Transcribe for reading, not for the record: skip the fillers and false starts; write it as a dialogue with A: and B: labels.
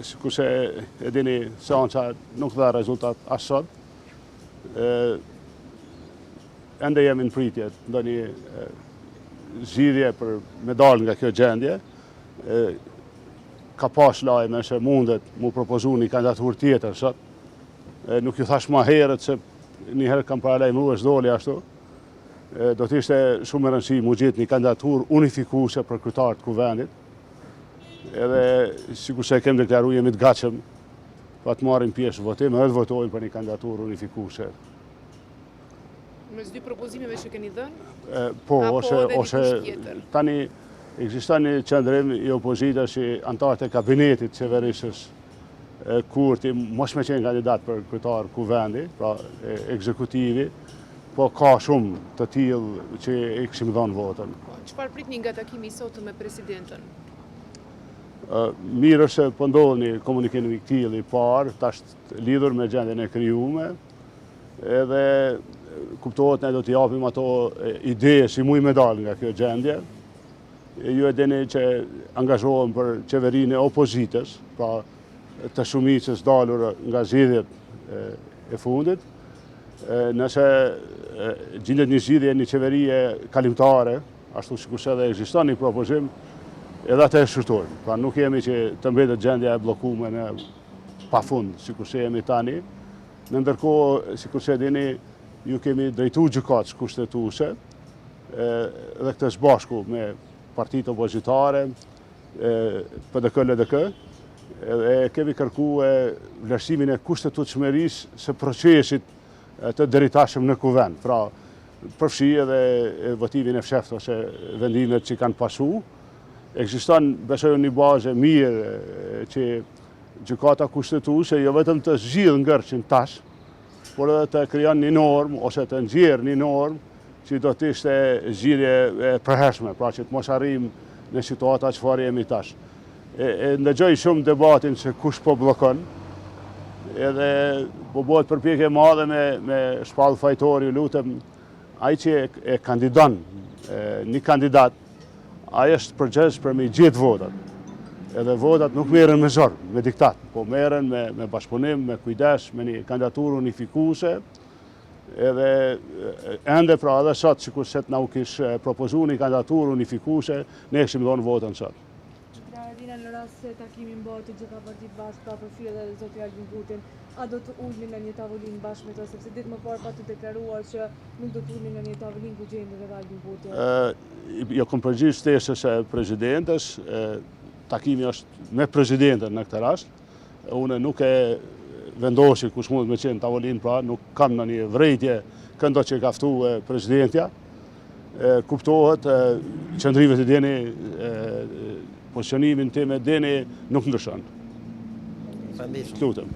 A: sikurse e dini, seanca nuk dha rezultat as sot. Ende jemi në pritje ndonjë zgjidhje për me dalë nga kjo gjendje. Ka pas lajme se mundet mu propozu një kandidaturë tjetër sot. Nuk ju thash ma herët se një herë kam paralajmëruar s'doli ashtu. Do t'ishte shumë e rëndësi mu gjetë një kandidaturë unifikuese për kryetarët e kuvendit. Edhe sikurse kem deklaruar jemi të gatshëm pa të marrim pjesë në votim edhe të votojmë për një kandidaturë unifikuese.
B: Mes dy propozimeve që keni dhënë?
A: Po,
B: ose
A: tjetër. Tani ekziston një qendrim i opozitës që antarët e kabinetit qeverisës Kurti mos me qenë kandidat për kryetar kuvendi, pra ekzekutivi, po ka shumë të tillë që i kishim dhënë votën.
B: Çfarë pritni nga takimi i sotëm me presidentën?
A: Mirë se po ndodh një komunikim i tillë i parë, tash lidhur me gjendjen e krijuar, edhe kuptohet ne do t'i japim ato ide si mujë me dalë nga kjo gjendje. Ju e dini që angazhohem për qeverinë e opozitës, pra të shumicës dalur nga zgjedhjet e fundit. Nëse gjendet një zgjidhje, një qeverie kalimtare, ashtu sikurse edhe ekziston një propozim, edhe atë e shërtojmë. Pra nuk jemi që të mbetet gjendja e bllokuar në pafund, sikurse jemi tani. Në ndërkohë, sikurse dini, ju kemi drejtuar gjykatës kushtetuese dhe këtë së bashku me partitë opozitare, PDK, LDK, e kemi kërkuar vlerësimin e kushtetueshmërisë së procesit të deritashëm në kuvend. Pra, përfshi edhe votimin e fshehtë ose vendimet që kanë pasu. Ekziston, besoj, një bazë mirë që gjykata kushtetuese jo vetëm të zgjidhë ngërçin tash, por edhe të krijon një normë ose të nxjerrë një normë që do të ishte zgjidhje e përhershme, pra që të mos arrijmë në situata çfarë jemi tash. Ndëgjoj shumë debatin se kush po bllokon, edhe po bëhet përpjekje e madhe me shpallë fajtori, lutem, ai që e kandidon një kandidat, ai është përgjegjës për me gjetë votat. Edhe votat nuk merren me zor, me diktat, po merren me bashkëpunim, me kujdes, me një kandidaturë unifikuese. Edhe ende pra edhe sot, sikurse na u kish propozuar një kandidaturë unifikuese, ne kishim dhënë votën sot.
C: Në rast se takimi mbarë të gjitha partitë bashkë, pra përfshi edhe zoti Albin Kurtin, a do të ulni në një tavolinë bashkë me to, sepse ditë më parë pa të deklaruar që nuk do të ulni në një tavolinë ku gjendet edhe Albin Kurti?
A: Jo kom përgjigj stesës e presidentes, takimi është me presidentën në këtë rast. Unë nuk e vendosi kush mund me qenë tavolinë, pra nuk kam në një vrejtje këndo që ka ftuar presidentja. Kuptohet, qëndrimet e dini, pozicionimin tim e dini nuk ndryshon. Lutem.